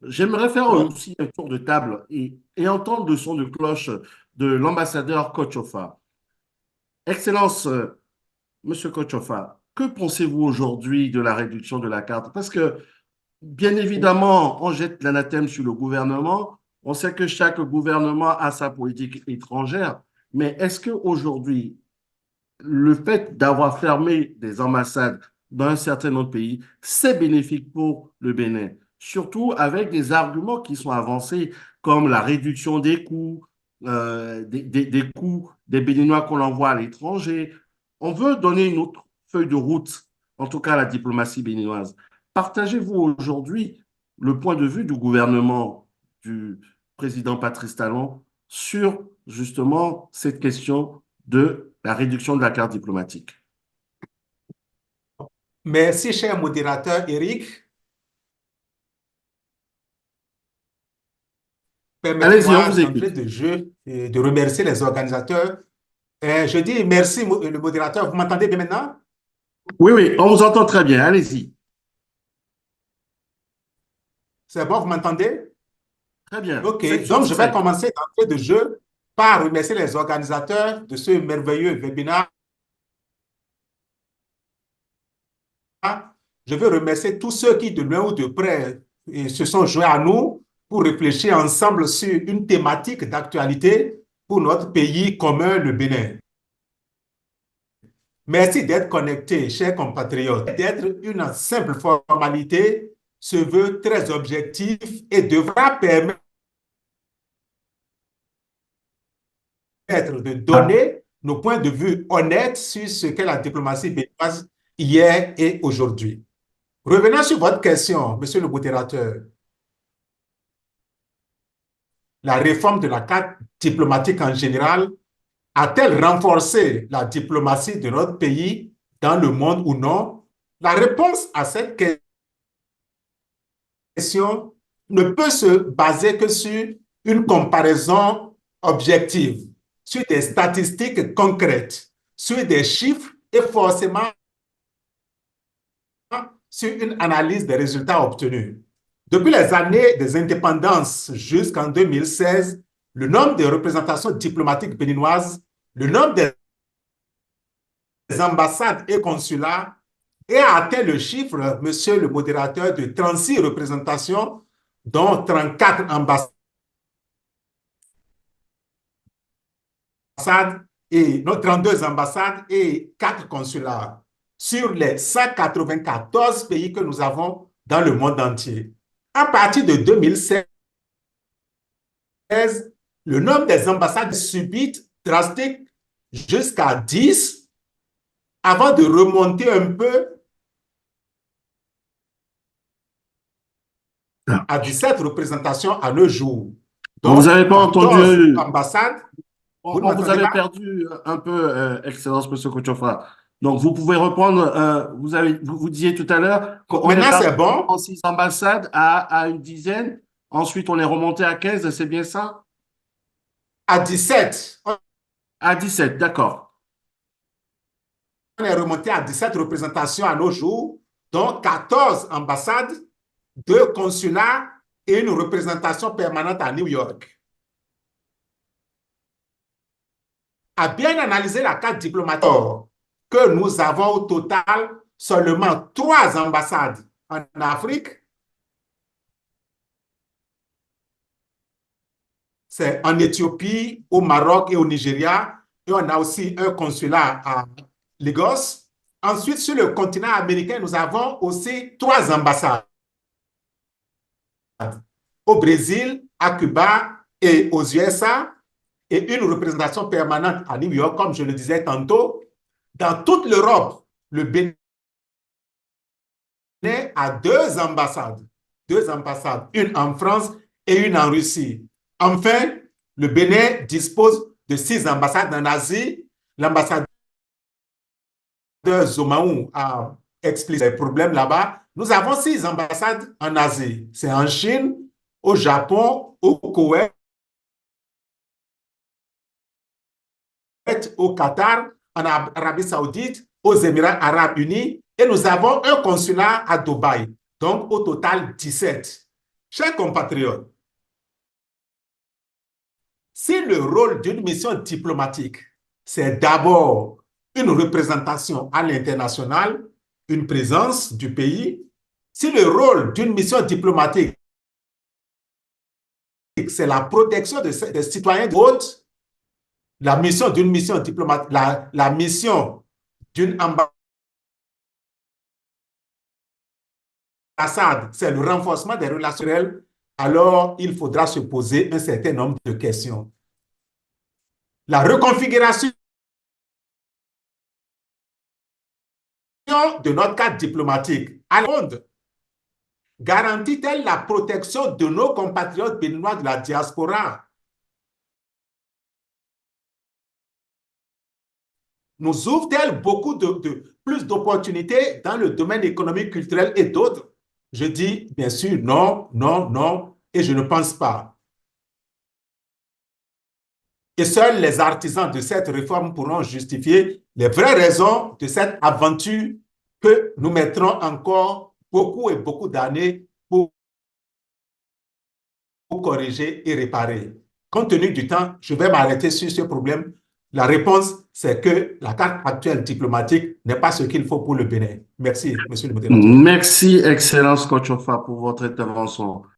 J'aimerais faire Ouais. aussi un tour de table et entendre le son de cloche de l'ambassadeur Kochofa. Excellence, Monsieur Kochofa, que pensez-vous aujourd'hui de la réduction de la carte? Parce que, bien évidemment, on jette l'anathème sur le gouvernement. On sait que chaque gouvernement a sa politique étrangère. Mais est-ce qu'aujourd'hui, le fait d'avoir fermé des ambassades dans un certain nombre de pays, c'est bénéfique pour le Bénin, surtout avec des arguments qui sont avancés comme la réduction des coûts, des coûts des Béninois qu'on envoie à l'étranger. On veut donner une autre feuille de route, en tout cas à la diplomatie béninoise. Partagez-vous aujourd'hui le point de vue du gouvernement du président Patrice Talon sur justement cette question de la réduction de la carte diplomatique? Merci, cher modérateur Eric. Allez-y, on Permettez-moi vous d'entrer écoute. de jeu et de remercier les organisateurs. Je dis merci, le modérateur. Vous m'entendez bien maintenant? Oui, oui, on vous entend très bien. Allez-y. C'est bon, vous m'entendez? Très bien. OK. Section Donc, je vais 17. commencer d'entrée de jeu par remercier les organisateurs de ce merveilleux webinaire. Je veux remercier tous ceux qui, de loin ou de près, se sont joints à nous pour réfléchir ensemble sur une thématique d'actualité pour notre pays commun, le Bénin. Merci d'être connectés, chers compatriotes. D'être une simple formalité se veut très objectif et devra permettre de donner nos points de vue honnêtes sur ce qu'est la diplomatie béninoise hier et aujourd'hui. Revenant sur votre question, monsieur le modérateur, la réforme de la carte diplomatique en général a-t-elle renforcé la diplomatie de notre pays dans le monde ou non? La réponse à cette question ne peut se baser que sur une comparaison objective, sur des statistiques concrètes, sur des chiffres et forcément sur une analyse des résultats obtenus. Depuis les années des indépendances jusqu'en 2016, le nombre de représentations diplomatiques béninoises, le nombre des ambassades et consulats et a atteint le chiffre, monsieur le modérateur, de 36 représentations, dont 34 ambassades et non, 32 ambassades et 4 consulats sur les 194 pays que nous avons dans le monde entier. À partir de 2016, le nombre des ambassades subit drastique jusqu'à 10 avant de remonter un peu à 17 représentations à nos jours, On vous dont avait pas 14 entendu. ambassades. Vous ne On vous m'entendez avait pas? perdu un peu, Excellence, Monsieur Kochofa. Donc, vous pouvez reprendre. Vous disiez tout à l'heure Bon, qu'on est maintenant, parti c'est de bon. 36 ambassades à une dizaine. Ensuite, on est remonté à 15. C'est bien ça? À 17, À 17, d'accord. on est remonté à 17 représentations à nos jours, dont 14 ambassades, 2 consulats et une représentation permanente à New York. À bien analyser la carte diplomatique, que nous avons au total seulement 3 ambassades en Afrique, c'est en Éthiopie, au Maroc et au Nigeria, et on a aussi un consulat à Lagos. Ensuite, sur le continent américain, nous avons aussi 3 ambassades au Brésil, à Cuba et aux USA, et une représentation permanente à New York, comme je le disais tantôt. Dans toute l'Europe, le Bénin a 2 ambassades. 2 ambassades, une en France et une en Russie. Enfin, le Bénin dispose de 6 ambassades en Asie. L'ambassadeur Zomaou a expliqué les problèmes là-bas. Nous avons 6 ambassades en Asie. C'est en Chine, au Japon, au Koweït, au Qatar, en Arabie Saoudite, aux Émirats Arabes Unis et nous avons un consulat à Dubaï. Donc, au total, 17. Chers compatriotes, si le rôle d'une mission diplomatique, c'est d'abord une représentation à l'international, une présence du pays, si le rôle d'une mission diplomatique, c'est la protection des citoyens d'autres, la mission d'une mission diplomatique, la mission d'une ambassade, c'est le renforcement des relations, alors il faudra se poser un certain nombre de questions. La reconfiguration de notre cadre diplomatique à monde garantit-elle la protection de nos compatriotes béninois de la diaspora? Nous ouvre-t-elle beaucoup plus d'opportunités dans le domaine économique, culturel et d'autres? Je dis bien sûr non, non, non, et je ne pense pas. Et seuls les artisans de cette réforme pourront justifier les vraies raisons de cette aventure que nous mettrons encore beaucoup et beaucoup d'années pour corriger et réparer. Compte tenu du temps, je vais m'arrêter sur ce problème. La réponse, c'est que la carte actuelle diplomatique n'est pas ce qu'il faut pour le Bénin. Merci, monsieur le modérateur. Merci, Excellence Kochofa, pour votre intervention.